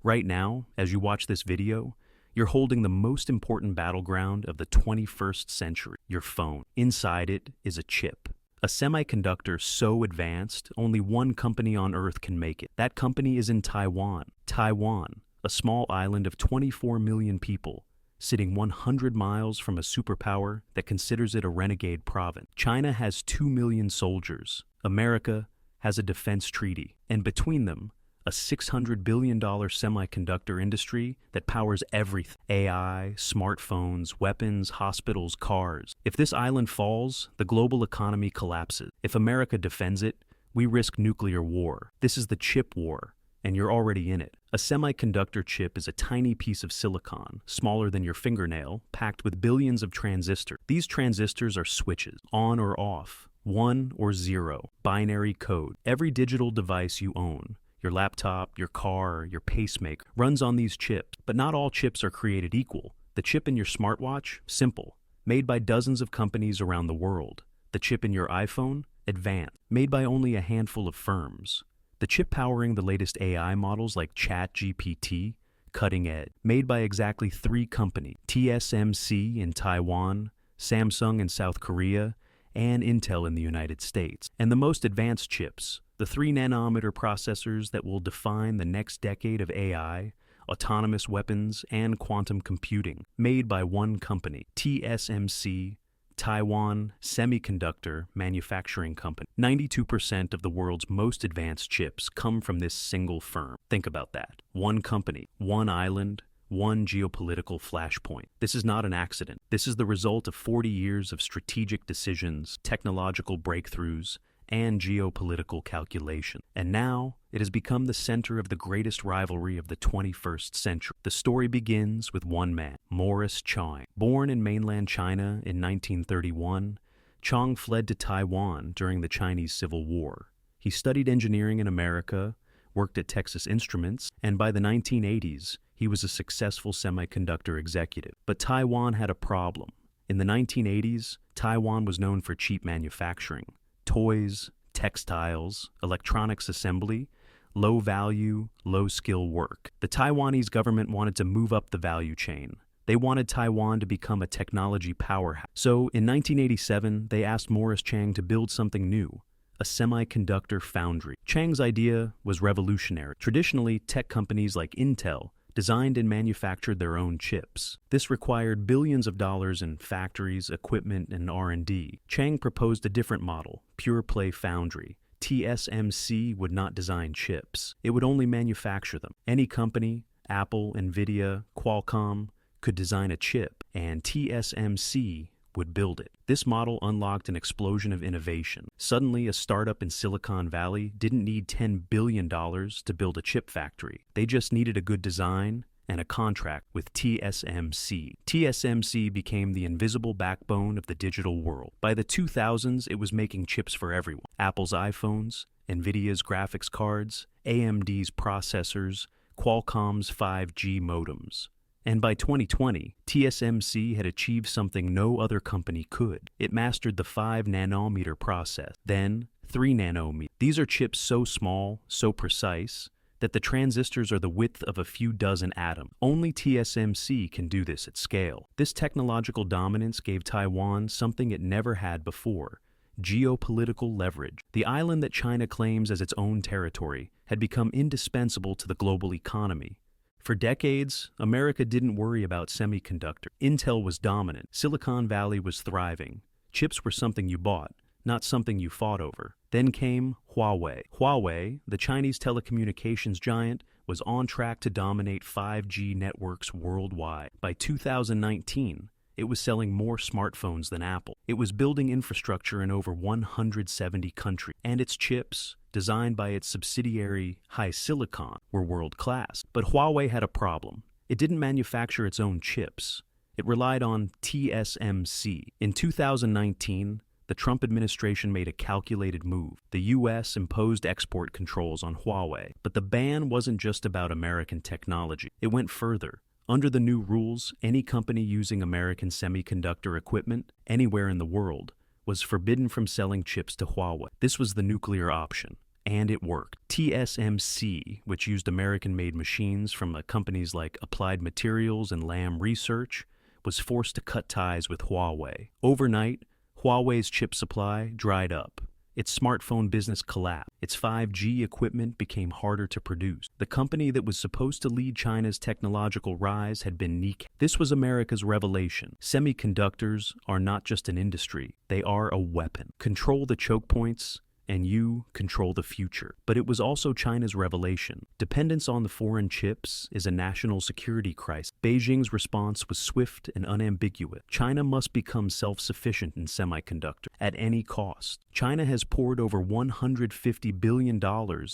Right now, as you watch this video, you're holding the most important battleground of the 21st century, your phone. Inside it is a chip. A semiconductor so advanced, only one company on Earth can make it. That company is in Taiwan. Taiwan, a small island of 24 million people, sitting 100 miles from a superpower that considers it a renegade province. China has 2 million soldiers. America has a defense treaty. And between them, a $600 billion semiconductor industry that powers everything. AI, smartphones, weapons, hospitals, cars. If this island falls, the global economy collapses. If America defends it, we risk nuclear war. This is the chip war, and you're already in it. A semiconductor chip is a tiny piece of silicon, smaller than your fingernail, packed with billions of transistors. These transistors are switches, on or off, 1 or 0, binary code. Every digital device you own, your laptop, your car, your pacemaker, runs on these chips. But not all chips are created equal. The chip in your smartwatch? Simple. Made by dozens of companies around the world. The chip in your iPhone? Advanced. Made by only a handful of firms. The chip powering the latest AI models like ChatGPT? Cutting edge. Made by exactly 3 companies. TSMC in Taiwan, Samsung in South Korea, and Intel in the United States. And the most advanced chips, the 3-nanometer processors that will define the next decade of AI, autonomous weapons, and quantum computing, made by one company, TSMC, Taiwan Semiconductor Manufacturing Company. 92% of the world's most advanced chips come from this single firm. Think about that. One company, one island, one geopolitical flashpoint. This is not an accident. This is the result of 40 years of strategic decisions, technological breakthroughs, and geopolitical calculation. And now, it has become the center of the greatest rivalry of the 21st century. The story begins with one man, Morris Chang. Born in mainland China in 1931, Chang fled to Taiwan during the Chinese Civil War. He studied engineering in America, worked at Texas Instruments, and by the 1980s, he was a successful semiconductor executive. But Taiwan had a problem. In the 1980s, Taiwan was known for cheap manufacturing. Toys, textiles, electronics assembly, low-value, low-skill work. The Taiwanese government wanted to move up the value chain. They wanted Taiwan to become a technology powerhouse. So, in 1987, they asked Morris Chang to build something new, a semiconductor foundry. Chang's idea was revolutionary. Traditionally, tech companies like Intel designed and manufactured their own chips. This required billions of dollars in factories, equipment, and R&D. Chang proposed a different model, pure-play foundry. TSMC would not design chips. It would only manufacture them. Any company, Apple, Nvidia, Qualcomm, could design a chip, and TSMC would build it. This model unlocked an explosion of innovation. Suddenly, a startup in Silicon Valley didn't need $10 billion to build a chip factory. They just needed a good design and a contract with TSMC. TSMC became the invisible backbone of the digital world. By the 2000s, it was making chips for everyone. Apple's iPhones, Nvidia's graphics cards, AMD's processors, Qualcomm's 5G modems. And by 2020, TSMC had achieved something no other company could. It mastered the 5-nanometer process, then 3-nanometer. These are chips so small, so precise, that the transistors are the width of a few dozen atoms. Only TSMC can do this at scale. This technological dominance gave Taiwan something it never had before: geopolitical leverage. The island that China claims as its own territory had become indispensable to the global economy. For decades, America didn't worry about semiconductor. Intel was dominant. Silicon Valley was thriving. Chips were something you bought, not something you fought over. Then came Huawei. Huawei, the Chinese telecommunications giant, was on track to dominate 5G networks worldwide. By 2019, it was selling more smartphones than Apple. It was building infrastructure in over 170 countries. And its chips, designed by its subsidiary HiSilicon, were world-class. But Huawei had a problem. It didn't manufacture its own chips. It relied on TSMC. In 2019, the Trump administration made a calculated move. The U.S. imposed export controls on Huawei. But the ban wasn't just about American technology. It went further. Under the new rules, any company using American semiconductor equipment anywhere in the world was forbidden from selling chips to Huawei. This was the nuclear option. And it worked. TSMC, which used American-made machines from companies like Applied Materials and Lam Research, was forced to cut ties with Huawei. Overnight, Huawei's chip supply dried up. Its smartphone business collapsed. Its 5G equipment became harder to produce. The company that was supposed to lead China's technological rise had been kneecapped. This was America's revelation. Semiconductors are not just an industry, they are a weapon. Control the choke points, and you control the future. But it was also China's revelation. Dependence on the foreign chips is a national security crisis. Beijing's response was swift and unambiguous. China must become self-sufficient in semiconductor at any cost. China has poured over $150 billion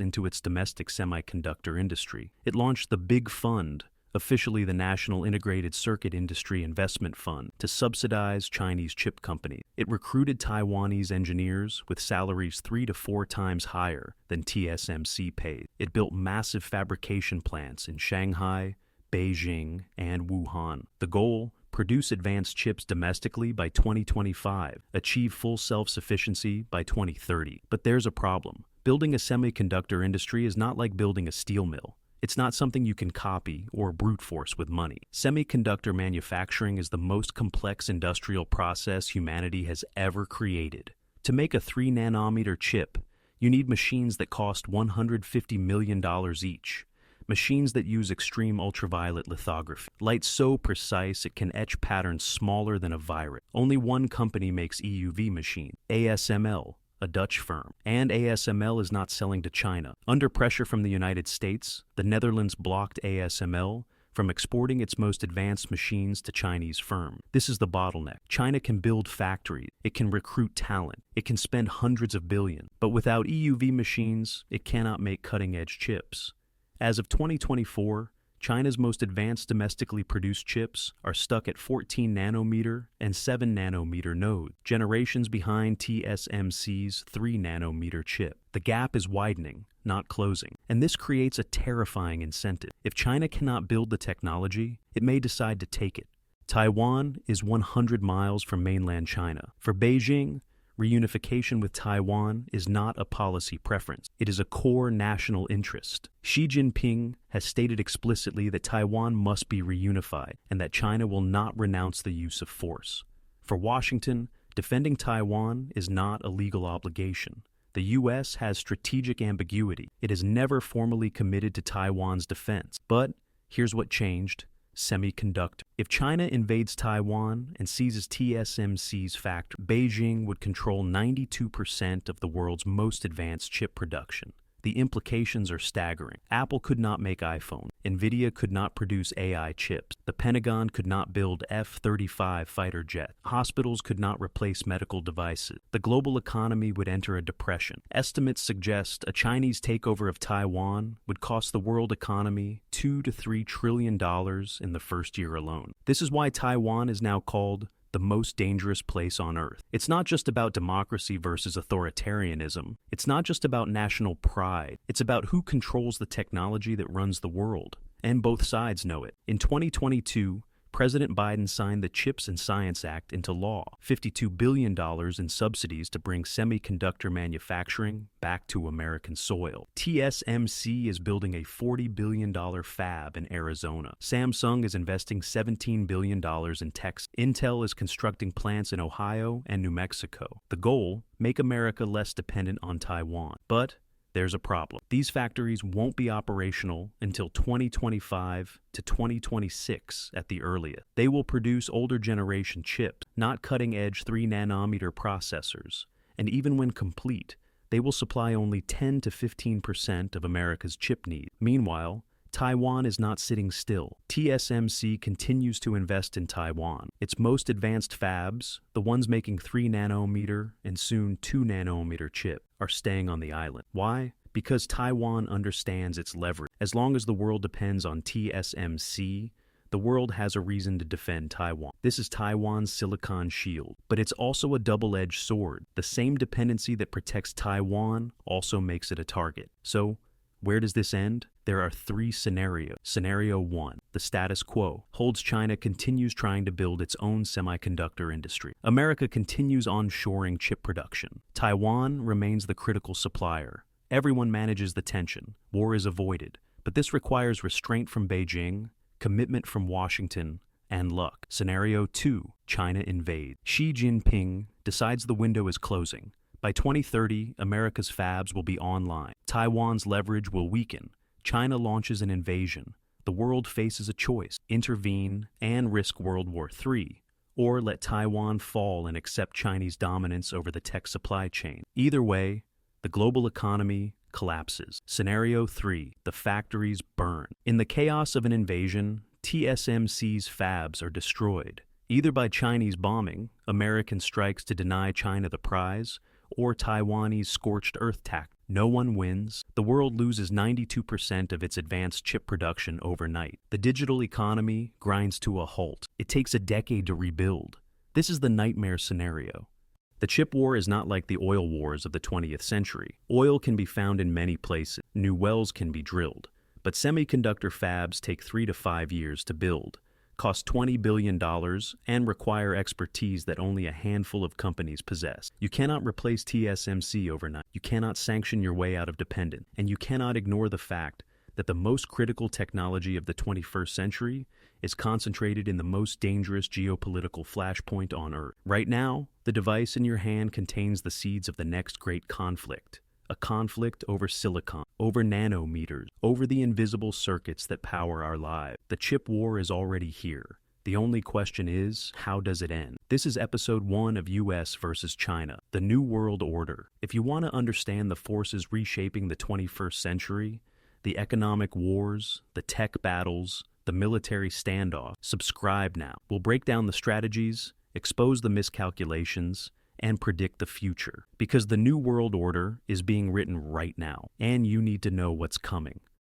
into its domestic semiconductor industry. It launched the Big Fund, officially the National Integrated Circuit Industry Investment Fund, to subsidize Chinese chip companies. It recruited Taiwanese engineers with salaries 3 to 4 times higher than TSMC paid. It built massive fabrication plants in Shanghai, Beijing, and Wuhan. The goal: produce advanced chips domestically by 2025, achieve full self-sufficiency by 2030. But there's a problem. Building a semiconductor industry is not like building a steel mill. It's not something you can copy or brute force with money. Semiconductor manufacturing is the most complex industrial process humanity has ever created. To make a 3-nanometer chip, you need machines that cost $150 million each. Machines that use extreme ultraviolet lithography. Light so precise it can etch patterns smaller than a virus. Only one company makes EUV machines, ASML, a Dutch firm. And ASML is not selling to China. Under pressure from the United States, the Netherlands blocked ASML from exporting its most advanced machines to Chinese firms. This is the bottleneck. China can build factories, it can recruit talent, it can spend hundreds of billions, but without EUV machines, it cannot make cutting-edge chips. As of 2024, China's most advanced domestically produced chips are stuck at 14 nanometer and 7 nanometer nodes, generations behind TSMC's 3 nanometer chip. The gap is widening, not closing, and this creates a terrifying incentive. If China cannot build the technology, it may decide to take it. Taiwan is 100 miles from mainland China. For Beijing, reunification with Taiwan is not a policy preference. It is a core national interest. Xi Jinping has stated explicitly that Taiwan must be reunified and that China will not renounce the use of force. For Washington, defending Taiwan is not a legal obligation. The U.S. has strategic ambiguity. It has never formally committed to Taiwan's defense. But here's what changed. Semiconductor. If China invades Taiwan and seizes TSMC's factory, Beijing would control 92% of the world's most advanced chip production. The implications are staggering. Apple could not make iPhone. Nvidia could not produce AI chips. The Pentagon could not build F-35 fighter jets. Hospitals could not replace medical devices. The global economy would enter a depression. Estimates suggest a Chinese takeover of Taiwan would cost the world economy $2 to $3 trillion in the first year alone. This is why Taiwan is now called the most dangerous place on earth. It's not just about democracy versus authoritarianism. It's not just about national pride. It's about who controls the technology that runs the world. And both sides know it. In 2022, President Biden signed the CHIPS and Science Act into law, $52 billion in subsidies to bring semiconductor manufacturing back to American soil. TSMC is building a $40 billion fab in Arizona. Samsung is investing $17 billion in Texas. Intel is constructing plants in Ohio and New Mexico. The goal: make America less dependent on Taiwan. But there's a problem. These factories won't be operational until 2025 to 2026 at the earliest. They will produce older generation chips, not cutting-edge 3-nanometer processors. And even when complete, they will supply only 10 to 15% of America's chip needs. Meanwhile, Taiwan is not sitting still. TSMC continues to invest in Taiwan. Its most advanced fabs, the ones making 3-nanometer and soon 2-nanometer chip, are staying on the island. Why? Because Taiwan understands its leverage. As long as the world depends on TSMC, the world has a reason to defend Taiwan. This is Taiwan's silicon shield. But it's also a double-edged sword. The same dependency that protects Taiwan also makes it a target. So, where does this end? There are 3 scenarios. Scenario 1, the status quo, holds China continues trying to build its own semiconductor industry. America continues onshoring chip production. Taiwan remains the critical supplier, Everyone manages the tension. War is avoided. But this requires restraint from Beijing, commitment from Washington, and luck. Scenario 2. China invades. Xi Jinping decides the window is closing. By 2030, America's fabs will be online. Taiwan's leverage will weaken. China launches an invasion. The world faces a choice: intervene and risk World War III, or let Taiwan fall and accept Chinese dominance over the tech supply chain. Either way, the global economy collapses. Scenario 3. The factories burn. In the chaos of an invasion, TSMC's fabs are destroyed, either by Chinese bombing, American strikes to deny China the prize, or Taiwanese scorched earth tactics. No one wins. The world loses 92% of its advanced chip production overnight. The digital economy grinds to a halt. It takes a decade to rebuild. This is the nightmare scenario. The chip war is not like the oil wars of the 20th century. Oil can be found in many places. New wells can be drilled. But semiconductor fabs take 3 to 5 years to build, cost $20 billion, and require expertise that only a handful of companies possess. You cannot replace TSMC overnight. You cannot sanction your way out of dependence. And you cannot ignore the fact that the most critical technology of the 21st century is concentrated in the most dangerous geopolitical flashpoint on Earth. Right now, the device in your hand contains the seeds of the next great conflict. A conflict over silicon, over nanometers, over the invisible circuits that power our lives. The chip war is already here. The only question is, how does it end? This is episode 1 of US versus China, the New World Order. If you want to understand the forces reshaping the 21st century, the economic wars, the tech battles, the military standoff, subscribe now. We'll break down the strategies, expose the miscalculations, and predict the future. Because the New World Order is being written right now, and you need to know what's coming.